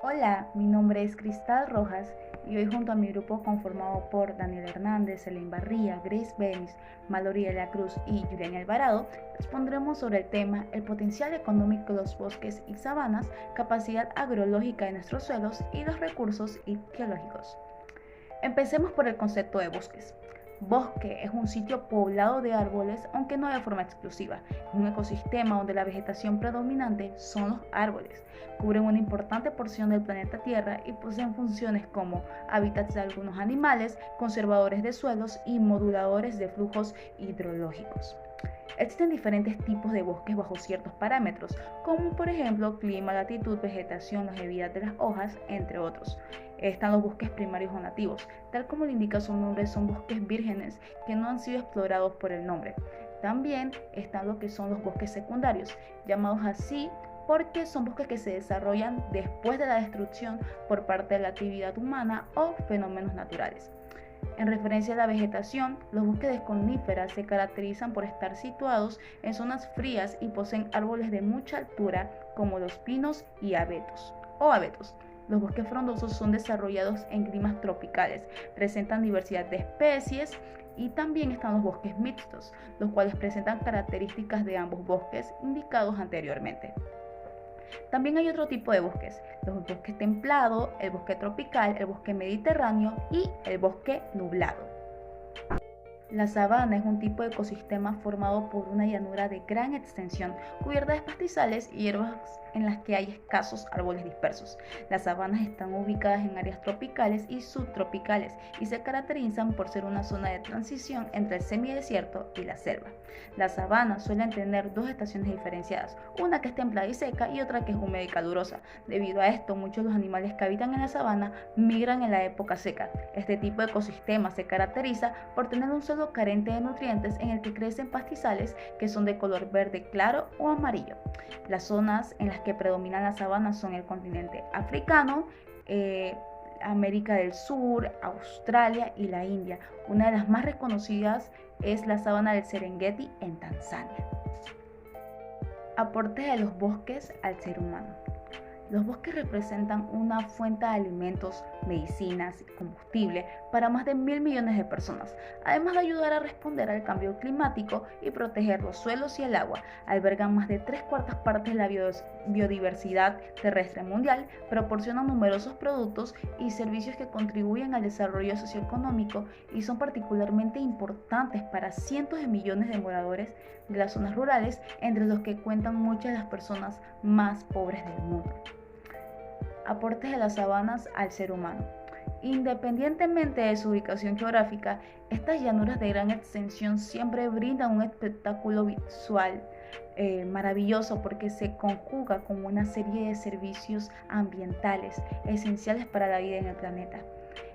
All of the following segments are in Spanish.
Hola, mi nombre es Cristal Rojas y hoy junto a mi grupo conformado por Daniel Hernández, Elaine Barría, Grace Benis, Maloria de la Cruz y Juliana Alvarado, expondremos sobre el tema el potencial económico de los bosques y sabanas, capacidad agrológica de nuestros suelos y los recursos geológicos. Empecemos por el concepto de bosques. Bosque es un sitio poblado de árboles, aunque no de forma exclusiva. Es un ecosistema donde la vegetación predominante son los árboles. Cubren una importante porción del planeta Tierra y poseen funciones como hábitats de algunos animales, conservadores de suelos y moduladores de flujos hidrológicos. Existen diferentes tipos de bosques bajo ciertos parámetros, como por ejemplo clima, latitud, vegetación, longevidad de las hojas, entre otros. Están los bosques primarios o nativos, tal como le indica su nombre, son bosques vírgenes que no han sido explorados por el nombre. También están lo que son los bosques secundarios, llamados así porque son bosques que se desarrollan después de la destrucción por parte de la actividad humana o fenómenos naturales. En referencia a la vegetación, los bosques de coníferas se caracterizan por estar situados en zonas frías y poseen árboles de mucha altura como los pinos y abetos o abetos. Los bosques frondosos son desarrollados en climas tropicales, presentan diversidad de especies y también están los bosques mixtos, los cuales presentan características de ambos bosques indicados anteriormente. También hay otro tipo de bosques, los bosques templados, el bosque tropical, el bosque mediterráneo y el bosque nublado. La sabana es un tipo de ecosistema formado por una llanura de gran extensión, cubierta de pastizales y hierbas en las que hay escasos árboles dispersos. Las sabanas están ubicadas en áreas tropicales y subtropicales y se caracterizan por ser una zona de transición entre el semidesierto y la selva. Las sabanas suelen tener dos estaciones diferenciadas, una que es templada y seca y otra que es húmeda y calurosa. Debido a esto, muchos de los animales que habitan en la sabana migran en la época seca. Este tipo de ecosistema se caracteriza por tener un suelo carente de nutrientes en el que crecen pastizales que son de color verde claro o amarillo. Las zonas en las que predominan las sabanas son el continente africano, América del Sur, Australia y la India. Una de las más reconocidas es la sabana del Serengeti en Tanzania. Aportes de los bosques al ser humano. Los bosques representan una fuente de alimentos, medicinas y combustible para más de 1.000 millones de personas, además de ayudar a responder al cambio climático y proteger los suelos y el agua. Albergan más de tres cuartas partes de la biodiversidad terrestre mundial, proporcionan numerosos productos y servicios que contribuyen al desarrollo socioeconómico y son particularmente importantes para cientos de millones de moradores de las zonas rurales, entre los que cuentan muchas de las personas más pobres del mundo. Aportes de las sabanas al ser humano. Independientemente de su ubicación geográfica, estas llanuras de gran extensión siempre brindan un espectáculo visual maravilloso porque se conjuga con una serie de servicios ambientales esenciales para la vida en el planeta.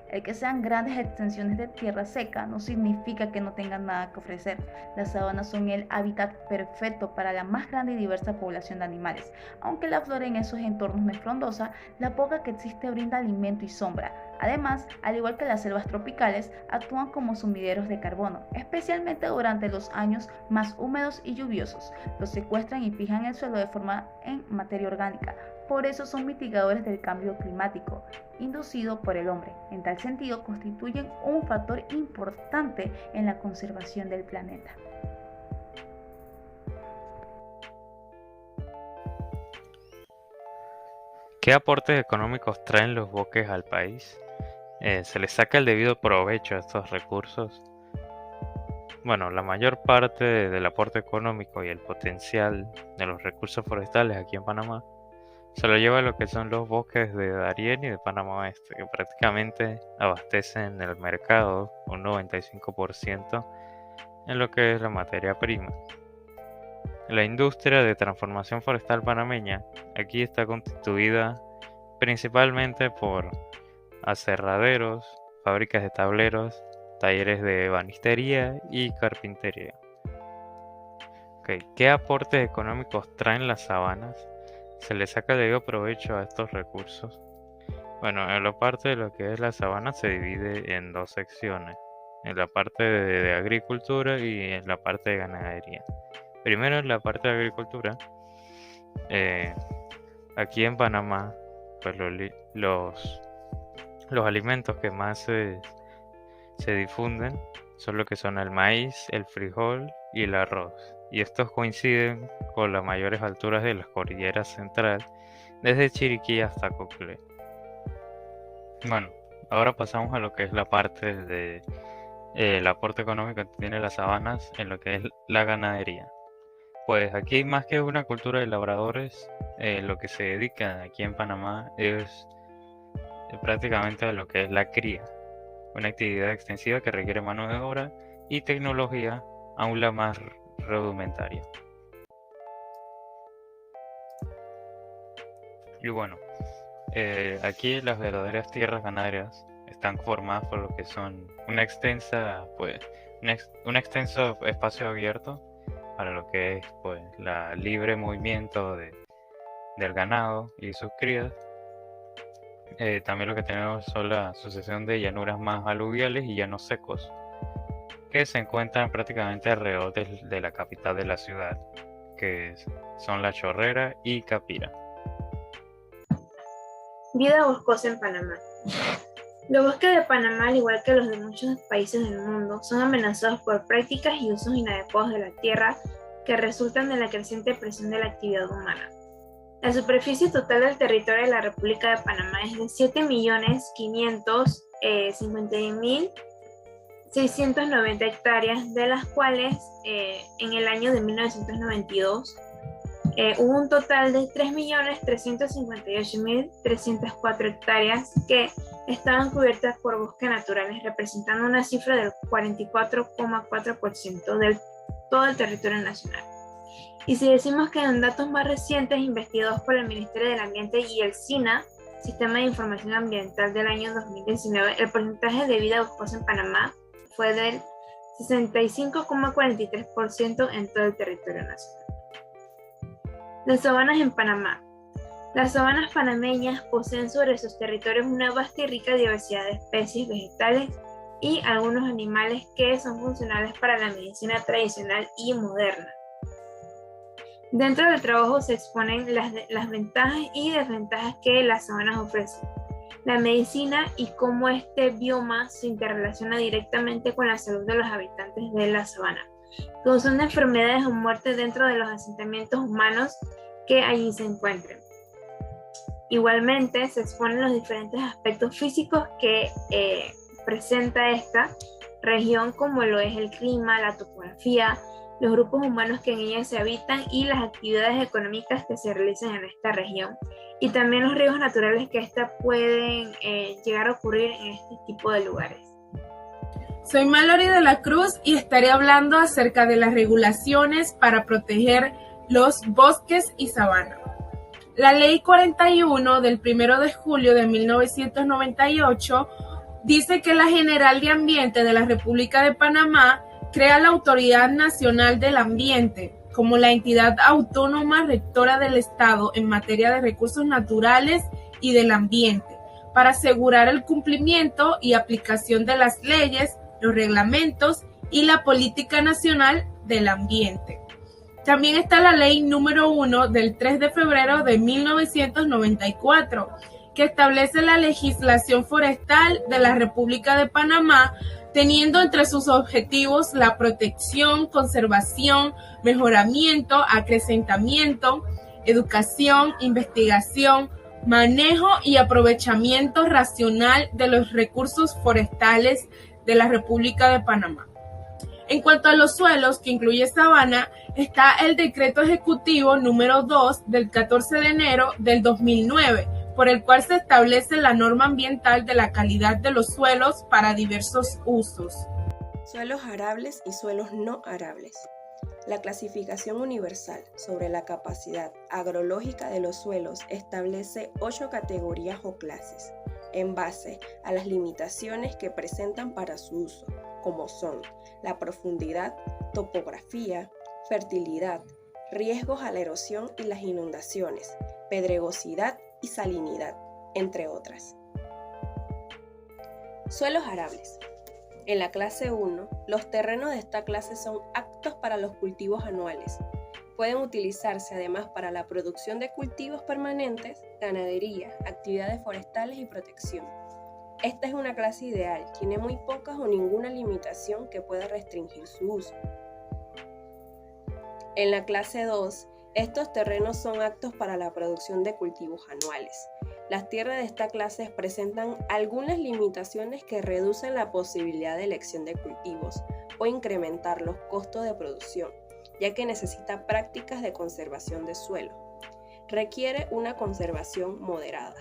El que sean grandes extensiones de tierra seca no significa que no tengan nada que ofrecer. Las sabanas son el hábitat perfecto para la más grande y diversa población de animales. Aunque la flora en esos entornos no es frondosa, la poca que existe brinda alimento y sombra. Además, al igual que las selvas tropicales, actúan como sumideros de carbono, especialmente durante los años más húmedos y lluviosos. Los secuestran y fijan el suelo de forma en materia orgánica. Por eso son mitigadores del cambio climático inducido por el hombre. En tal sentido, constituyen un factor importante en la conservación del planeta. ¿Qué aportes económicos traen los bosques al país? ¿Se les saca el debido provecho a estos recursos? Bueno, la mayor parte del aporte económico y el potencial de los recursos forestales aquí en Panamá se lo lleva a lo que son los bosques de Darién y de Panamá Oeste, que prácticamente abastecen el mercado un 95% en lo que es la materia prima. La industria de transformación forestal panameña aquí está constituida principalmente por aserraderos, fábricas de tableros, talleres de ebanistería y carpintería. ¿Qué aportes económicos traen las sabanas? ¿Se les saca debido provecho a estos recursos? Bueno, en la parte de lo que es la sabana se divide en dos secciones, en la parte de agricultura y en la parte de ganadería. Primero en la parte de agricultura, aquí en Panamá pues los alimentos que más se difunden son lo que son el maíz, el frijol y el arroz. Y estos coinciden con las mayores alturas de las cordilleras central, desde Chiriquí hasta Coclé. Bueno, ahora pasamos a lo que es la parte de el aporte económico que tiene las sabanas en lo que es la ganadería. Pues aquí, más que una cultura de labradores, lo que se dedica aquí en Panamá es prácticamente a lo que es la cría, una actividad extensiva que requiere mano de obra y tecnología aún la más rudimentaria. Y bueno, aquí las verdaderas tierras ganaderas están formadas por lo que son un extenso espacio abierto para lo que es pues la libre movimiento del ganado y sus crías. También lo que tenemos son la sucesión de llanuras más aluviales y llanos secos, que se encuentran prácticamente alrededor de la capital de la ciudad, que son La Chorrera y Capira. Vida boscosa en Panamá. Los bosques de Panamá, al igual que los de muchos países del mundo, son amenazados por prácticas y usos inadecuados de la tierra que resultan de la creciente presión de la actividad humana. La superficie total del territorio de la República de Panamá es de 7.551.690 hectáreas, de las cuales en el año de 1992 hubo un total de 3.358.304 hectáreas que estaban cubiertas por bosques naturales, representando una cifra del 44,4% de todo el territorio nacional. Y si decimos que en datos más recientes investigados por el Ministerio del Ambiente y el SINA, Sistema de Información Ambiental del año 2019, el porcentaje de vida boscosa en Panamá fue del 65,43% en todo el territorio nacional. Las sabanas en Panamá. Las sabanas panameñas poseen sobre sus territorios una vasta y rica diversidad de especies vegetales y algunos animales que son funcionales para la medicina tradicional y moderna. Dentro del trabajo se exponen las ventajas y desventajas que las sabanas ofrecen, la medicina y cómo este bioma se interrelaciona directamente con la salud de los habitantes de la sabana, causando enfermedades o muertes dentro de los asentamientos humanos que allí se encuentren. Igualmente se exponen los diferentes aspectos físicos que presenta esta región, como lo es el clima, la topografía, los grupos humanos que en ella se habitan y las actividades económicas que se realizan en esta región, y también los riesgos naturales que pueden llegar a ocurrir en este tipo de lugares. Soy Mallory de la Cruz y estaré hablando acerca de las regulaciones para proteger los bosques y sabanas. La Ley 41 del 1 de julio de 1998 dice que la General de Ambiente de la República de Panamá crea la Autoridad Nacional del Ambiente como la entidad autónoma rectora del Estado en materia de recursos naturales y del ambiente, para asegurar el cumplimiento y aplicación de las leyes, los reglamentos y la política nacional del ambiente. También está la Ley número 1 del 3 de febrero de 1994, que establece la legislación forestal de la República de Panamá, teniendo entre sus objetivos la protección, conservación, mejoramiento, acrecentamiento, educación, investigación, manejo y aprovechamiento racional de los recursos forestales de la República de Panamá. En cuanto a los suelos, que incluye sabana, está el Decreto Ejecutivo número 2 del 14 de enero del 2009, por el cual se establece la norma ambiental de la calidad de los suelos para diversos usos. Suelos arables y suelos no arables. La clasificación universal sobre la capacidad agrológica de los suelos establece 8 categorías o clases, en base a las limitaciones que presentan para su uso, como son la profundidad, topografía, fertilidad, riesgos a la erosión y las inundaciones, pedregosidad y salinidad, entre otras. Suelos arables. En la clase 1, los terrenos de esta clase son aptos para los cultivos anuales, Pueden utilizarse además para la producción de cultivos permanentes, ganadería, actividades forestales y protección. Esta es una clase ideal, tiene muy pocas o ninguna limitación que pueda restringir su uso. En la clase 2, estos terrenos son aptos para la producción de cultivos anuales. Las tierras de esta clase presentan algunas limitaciones que reducen la posibilidad de elección de cultivos o incrementar los costos de producción, ya que necesita prácticas de conservación de suelo. Requiere una conservación moderada.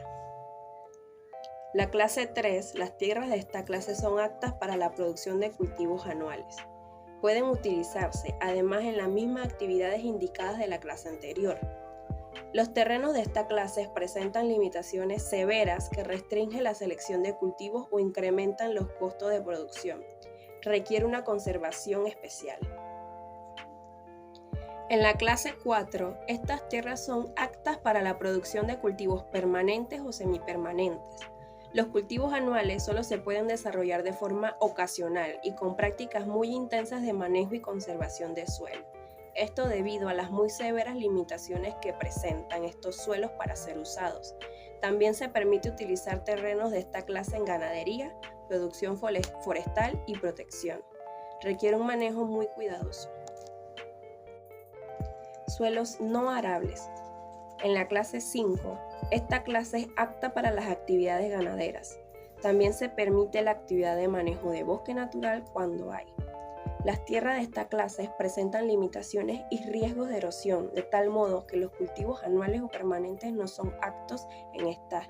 La clase 3, las tierras de esta clase son aptas para la producción de cultivos anuales. Pueden utilizarse además en las mismas actividades indicadas de la clase anterior. Los terrenos de esta clase presentan limitaciones severas que restringen la selección de cultivos o incrementan los costos de producción. Requiere una conservación especial. En la clase 4, estas tierras son aptas para la producción de cultivos permanentes o semipermanentes. Los cultivos anuales solo se pueden desarrollar de forma ocasional y con prácticas muy intensas de manejo y conservación de suelo. Esto debido a las muy severas limitaciones que presentan estos suelos para ser usados. También se permite utilizar terrenos de esta clase en ganadería, producción forestal y protección. Requiere un manejo muy cuidadoso. Suelos no arables. En la clase 5, esta clase es apta para las actividades ganaderas. También se permite la actividad de manejo de bosque natural cuando hay. Las tierras de esta clase presentan limitaciones y riesgos de erosión, de tal modo que los cultivos anuales o permanentes no son aptos en esta.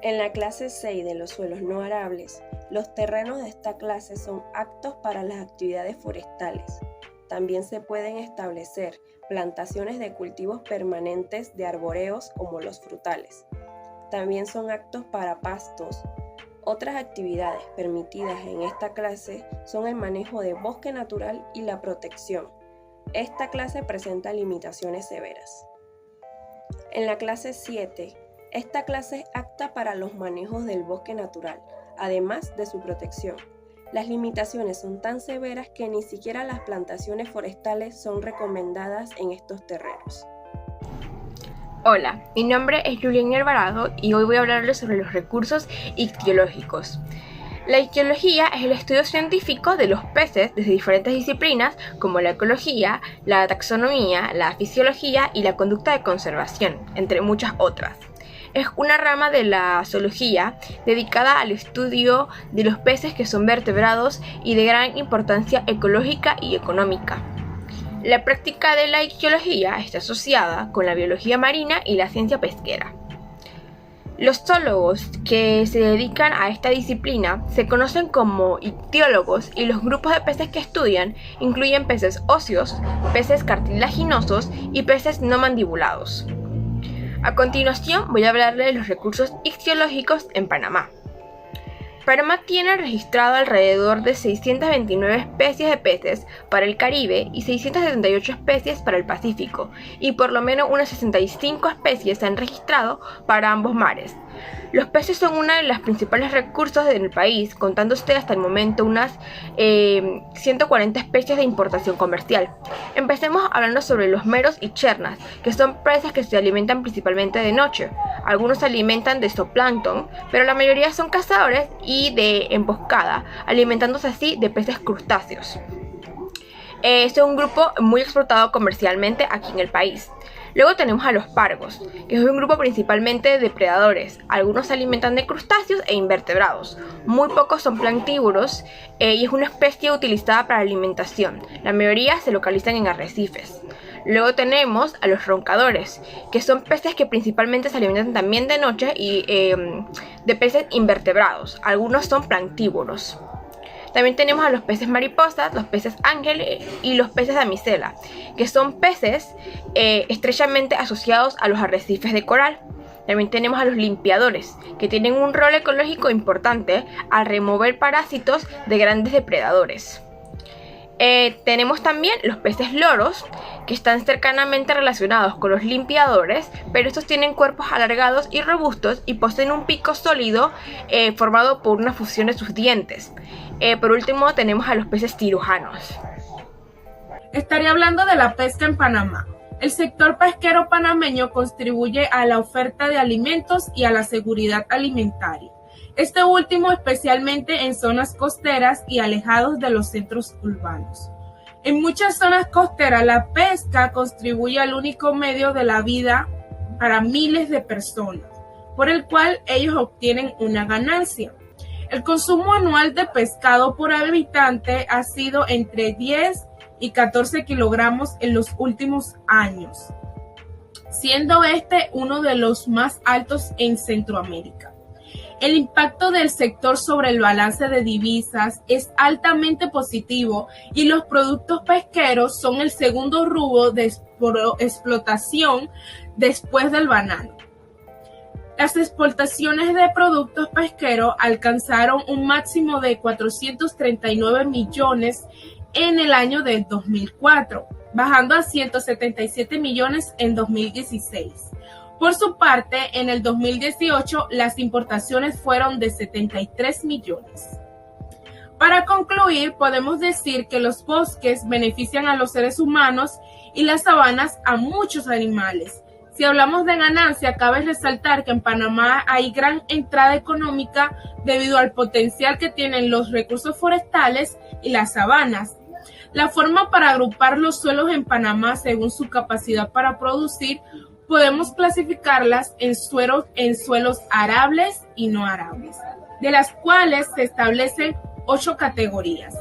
En la clase 6 de los suelos no arables, los terrenos de esta clase son aptos para las actividades forestales. También se pueden establecer plantaciones de cultivos permanentes de arboreos como los frutales. También son aptos para pastos. Otras actividades permitidas en esta clase son el manejo de bosque natural y la protección. Esta clase presenta limitaciones severas. En la clase 7, esta clase es apta para los manejos del bosque natural, además de su protección. Las limitaciones son tan severas que ni siquiera las plantaciones forestales son recomendadas en estos terrenos. Hola, mi nombre es Julián Alvarado y hoy voy a hablarles sobre los recursos ictiológicos. La ictiología es el estudio científico de los peces desde diferentes disciplinas como la ecología, la taxonomía, la fisiología y la conducta de conservación, entre muchas otras. Es una rama de la zoología dedicada al estudio de los peces que son vertebrados y de gran importancia ecológica y económica. La práctica de la ictiología está asociada con la biología marina y la ciencia pesquera. Los zoólogos que se dedican a esta disciplina se conocen como ictiólogos y los grupos de peces que estudian incluyen peces óseos, peces cartilaginosos y peces no mandibulados. A continuación voy a hablarles de los recursos ictiológicos en Panamá. Panamá tiene registrado alrededor de 629 especies de peces para el Caribe y 678 especies para el Pacífico, y por lo menos unas 65 especies se han registrado para ambos mares. Los peces son uno de los principales recursos del país, contándose hasta el momento unas 140 especies de importación comercial. Empecemos hablando sobre los meros y chernas, que son peces que se alimentan principalmente de noche. Algunos se alimentan de zooplancton, pero la mayoría son cazadores y de emboscada, alimentándose así de peces crustáceos. Es un grupo muy explotado comercialmente aquí en el país. Luego tenemos a los pargos, que es un grupo principalmente de depredadores. Algunos se alimentan de crustáceos e invertebrados. Muy pocos son planctívoros y es una especie utilizada para alimentación. La mayoría se localizan en arrecifes. Luego tenemos a los roncadores, que son peces que principalmente se alimentan también de noche y de peces invertebrados. Algunos son planctívoros. También tenemos a los peces mariposas, los peces ángel y los peces damisela, que son peces estrechamente asociados a los arrecifes de coral. También tenemos a los limpiadores, que tienen un rol ecológico importante al remover parásitos de grandes depredadores. Tenemos también los peces loros, que están cercanamente relacionados con los limpiadores, pero estos tienen cuerpos alargados y robustos y poseen un pico sólido formado por una fusión de sus dientes. Por último tenemos a los peces cirujanos. Estaré hablando de la pesca en Panamá. El sector pesquero panameño contribuye a la oferta de alimentos y a la seguridad alimentaria. Este último especialmente en zonas costeras y alejados de los centros urbanos. En muchas zonas costeras la pesca contribuye al único medio de la vida para miles de personas, por el cual ellos obtienen una ganancia. El consumo anual de pescado por habitante ha sido entre 10 y 14 kilogramos en los últimos años, siendo este uno de los más altos en Centroamérica. El impacto del sector sobre el balance de divisas es altamente positivo y los productos pesqueros son el segundo rubro de explotación después del banano. Las exportaciones de productos pesqueros alcanzaron un máximo de 439 millones en el año del 2004, bajando a 177 millones en 2016. Por su parte, en el 2018 las importaciones fueron de 73 millones. Para concluir, podemos decir que los bosques benefician a los seres humanos y las sabanas a muchos animales. Si hablamos de ganancia, cabe resaltar que en Panamá hay gran entrada económica debido al potencial que tienen los recursos forestales y las sabanas. La forma para agrupar los suelos en Panamá según su capacidad para producir, podemos clasificarlas en suelos arables y no arables, de las cuales se establecen 8 categorías.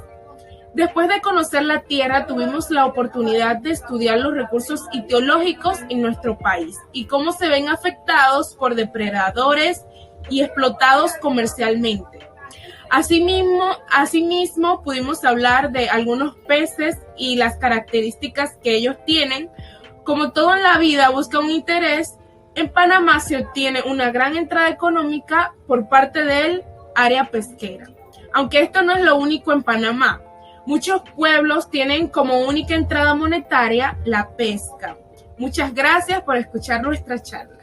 Después de conocer la tierra, tuvimos la oportunidad de estudiar los recursos hidrológicos en nuestro país y cómo se ven afectados por depredadores y explotados comercialmente. Asimismo, pudimos hablar de algunos peces y las características que ellos tienen. Como todo en la vida busca un interés, en Panamá se obtiene una gran entrada económica por parte del área pesquera. Aunque esto no es lo único en Panamá, muchos pueblos tienen como única entrada monetaria la pesca. Muchas gracias por escuchar nuestra charla.